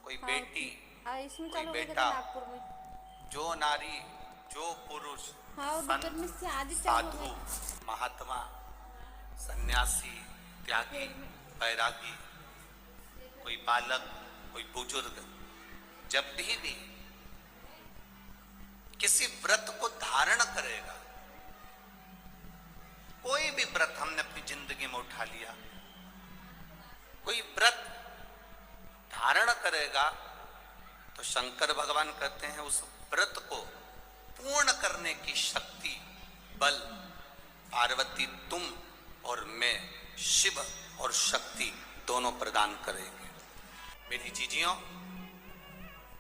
कोई हाँ बेटी, इसमें कोई चालू हो गया था बेटा, नागपुर में। जो नारी, जो पुरुष, हाँ और संत, बीकानेर में से आज ही चालू हो साधु, गया। महात्मा, सन्यासी, त्यागी, पेड़ में। बैरागी, कोई बालक, कोई बुजुर्ग, जब भी किसी व्रत को धारण करेगा, कोई भी व्रत हमने अपनी जिंदगी में उठा लिया, कोई व्रत धारण करेगा तो शंकर भगवान कहते हैं उस व्रत को पूर्ण करने की शक्ति, बल पार्वती तुम और मैं, शिव और शक्ति दोनों प्रदान करेंगे। मेरी जीजियों,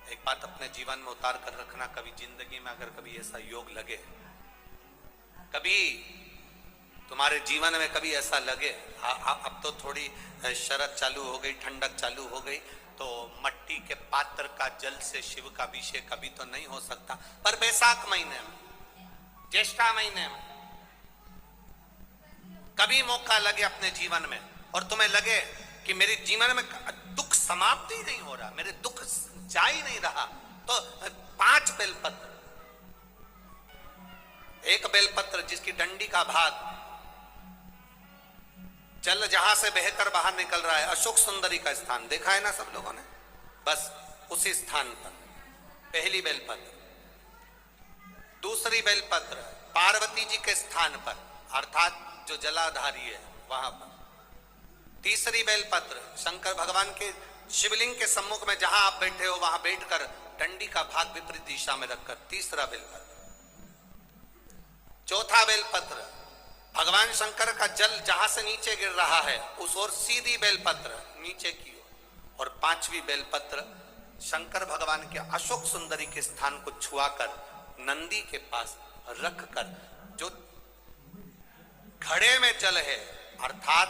एक बात अपने जीवन में उतार कर रखना, कभी जिंदगी में अगर कभी ऐसा योग लगे, कभी तुम्हारे जीवन में कभी ऐसा लगे, अब तो थोड़ी शरद चालू हो गई, ठंडक चालू हो गई, तो मट्टी के पात्र का जल से शिव का अभिषेक कभी तो नहीं हो सकता, पर बैसाख महीने में, ज्येष्ठा महीने में कभी मौका लगे अपने जीवन में और तुम्हें लगे कि मेरे जीवन में दुख समाप्त ही नहीं हो रहा, मेरे दुख जा ही नहीं रहा, तो 5 बेलपत्र, एक बेलपत्र जिसकी डंडी का भाग जल जहां से बहकर बाहर निकल रहा है, अशोक सुंदरी का स्थान देखा है ना सब लोगों ने, बस उसी स्थान पर पहली बेलपत्र, दूसरी बेलपत्र पार्वती जी के स्थान पर अर्थात जो जलाधारी है वहां पर, तीसरी बेलपत्र शंकर भगवान के शिवलिंग के सम्मुख में जहां आप बैठे हो वहां बैठकर डंडी का भाग विपरीत दिशा में रखकर तीसरा बेलपत्र, चौथा बेलपत्र भगवान शंकर का जल जहां से नीचे गिर रहा है उस ओर सीधी बेलपत्र नीचे की ओर, और पांचवी बेलपत्र शंकर भगवान के अशोक सुंदरी के स्थान को छुआकर नंदी के पास रखकर, जो घड़े में जल है अर्थात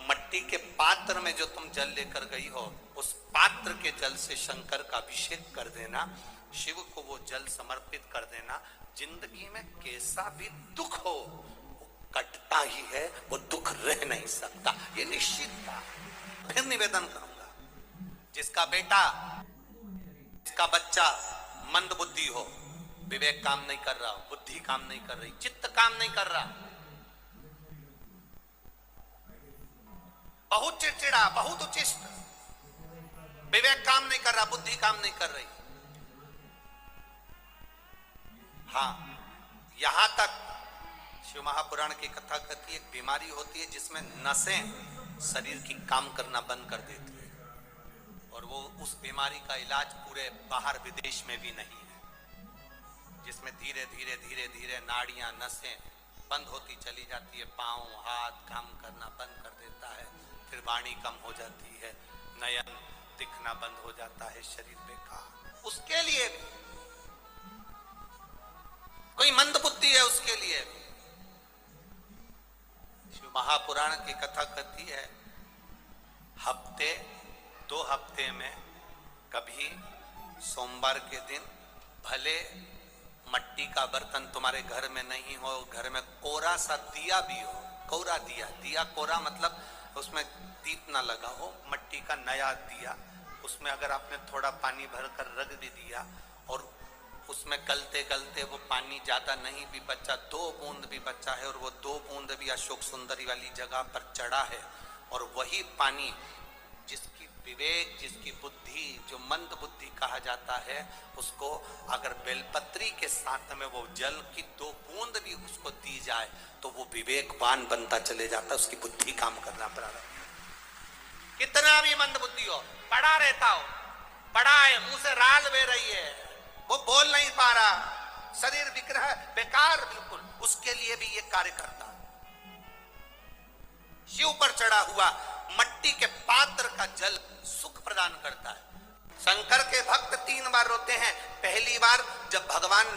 मट्टी के पात्र में जो तुम जल लेकर गई हो, उस पात्र के जल से शंकर का अभिषेक कर देना, शिव को वो जल समर्पित कर देना। जिंदगी में कैसा भी दुख हो वो कटता ही है, वो दुख रह नहीं सकता, ये निश्चित था। फिर निवेदन करूंगा, जिसका बेटा, जिसका बच्चा मंद बुद्धि हो, विवेक काम नहीं कर रहा, बुद्धि काम नहीं कर रही, चित्त काम नहीं कर रहा, बहुत चिड़चिड़ा, बहुत उचिष्ट, विवेक काम नहीं कर रहा, बुद्धि काम नहीं कर रही, हाँ यहां तक शिव महापुराण की कथा कहती है एक बीमारी होती है जिसमें नसें शरीर की काम करना बंद कर देती है, और वो उस बीमारी का इलाज पूरे बाहर विदेश में भी नहीं है, जिसमें धीरे धीरे धीरे धीरे नाड़ियां, नसें बंद होती चली जाती है, पांव हाथ काम करना बंद कर देता है, फिर वाणी कम हो जाती है, नयन दिखना बंद हो जाता है, शरीर बेकार। उसके लिए भी कोई मंद बुद्धि है, उसके लिए भी शिव महापुराण की कथा कहती है हफ्ते 2 हफ्ते में कभी सोमवार के दिन भले मट्टी का बर्तन तुम्हारे घर में नहीं हो, घर में कोरा सा दिया भी हो, कोरा दिया, दिया कोरा मतलब उसमें दीप ना लगा हो, मट्टी का नया दिया, उसमें अगर आपने थोड़ा पानी भरकर रख भी दिया और उसमें गलते गलते वो पानी ज्यादा नहीं भी बचा, 2 बूंद भी बचा है और वो 2 बूंद भी अशोक सुंदरी वाली जगह पर चढ़ा है, और वही पानी जिसकी विवेक, जिसकी बुद्धि, जो मंद बुद्धि कहा जाता है, उसको अगर बेलपत्री के साथ में वो जल की 2 बूंद भी उसको दी जाए तो वो विवेकवान बनता चले जाता, उसकी बुद्धि काम करना प्रारंभ। कितना भी मंद बुद्धि हो, पड़ा रहता हो, पड़ा है, मुंह से राल बह रही है, वो बोल नहीं पा रहा, शरीर विग्रह बेकार बिल्कुल, उसके लिए भी ये कार्य करता। शिव पर चढ़ा हुआ मट्टी के पात्र का जल सुख प्रदान करता है। शंकर के भक्त 3 बार रोते हैं, पहली बार जब भगवान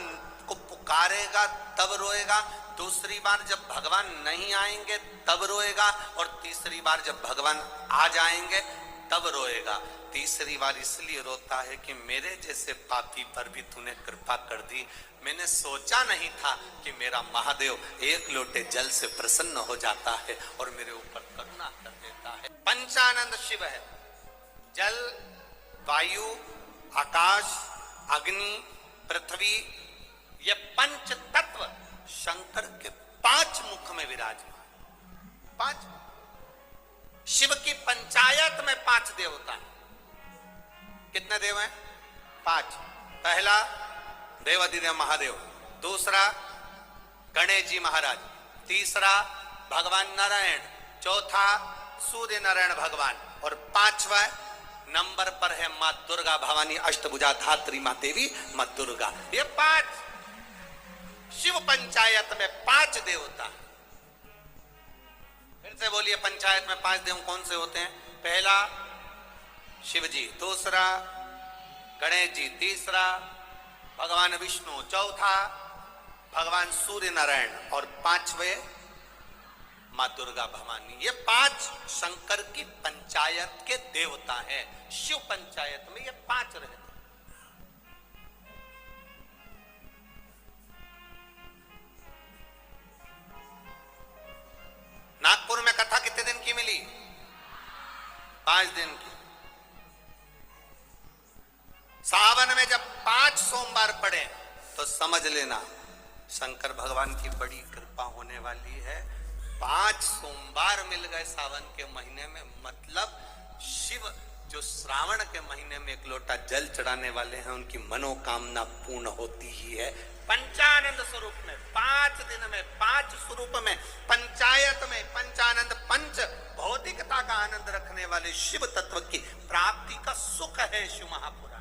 को पुकारेगा तब रोएगा, दूसरी बार जब भगवान नहीं आएंगे तब रोएगा, और तीसरी बार जब भगवान आ जाएंगे तब रोएगा। तीसरी बार इसलिए रोता है कि मेरे जैसे पापी पर भी तूने कृपा कर दी, मैंने सोचा नहीं था कि मेरा महादेव 1 लोटे जल से प्रसन्न हो जाता है और मेरे ऊपर करुणा कर देता है। पंचानंद शिव है, जल वायु, आकाश, अग्नि, पृथ्वी, ये पंच तत्व शंकर के 5 मुख में विराजमान। 5 शिव की पंचायत में 5 देवता हैं। कितने देव हैं? 5। पहला देवाधिदेव महादेव, दूसरा गणेश जी महाराज, तीसरा भगवान नारायण, चौथा सूर्य नारायण भगवान, और 5वां नंबर पर है मां दुर्गा भवानी अष्टभुजा धात्री मां देवी मां दुर्गा। ये 5 शिव पंचायत में 5 देवता। फिर से बोलिए, पंचायत में 5 देव कौन से होते हैं? पहला शिव जी, दूसरा गणेश जी, तीसरा भगवान विष्णु, चौथा भगवान सूर्य नारायण, और 5वें मां दुर्गा भवानी। ये 5 शंकर की पंचायत के देवता हैं। शिव पंचायत में ये 5 रहते हैं। नागपुर में कथा कितने दिन की मिली? 5 दिन की। सावन में जब 5 सोमवार पड़े तो समझ लेना शंकर भगवान की बड़ी कृपा होने वाली है। 5 सोमवार मिल गए सावन के महीने में, मतलब शिव जो श्रावण के महीने में 1 लोटा जल चढ़ाने वाले हैं उनकी मनोकामना पूर्ण होती ही है। पंचानंद स्वरूप में 5 दिन में 5 स्वरूप में पंचायत में पंचानंद पंच भौतिकता का आनंद रखने वाले शिव तत्व की प्राप्ति का सुख है शिव महापुराण।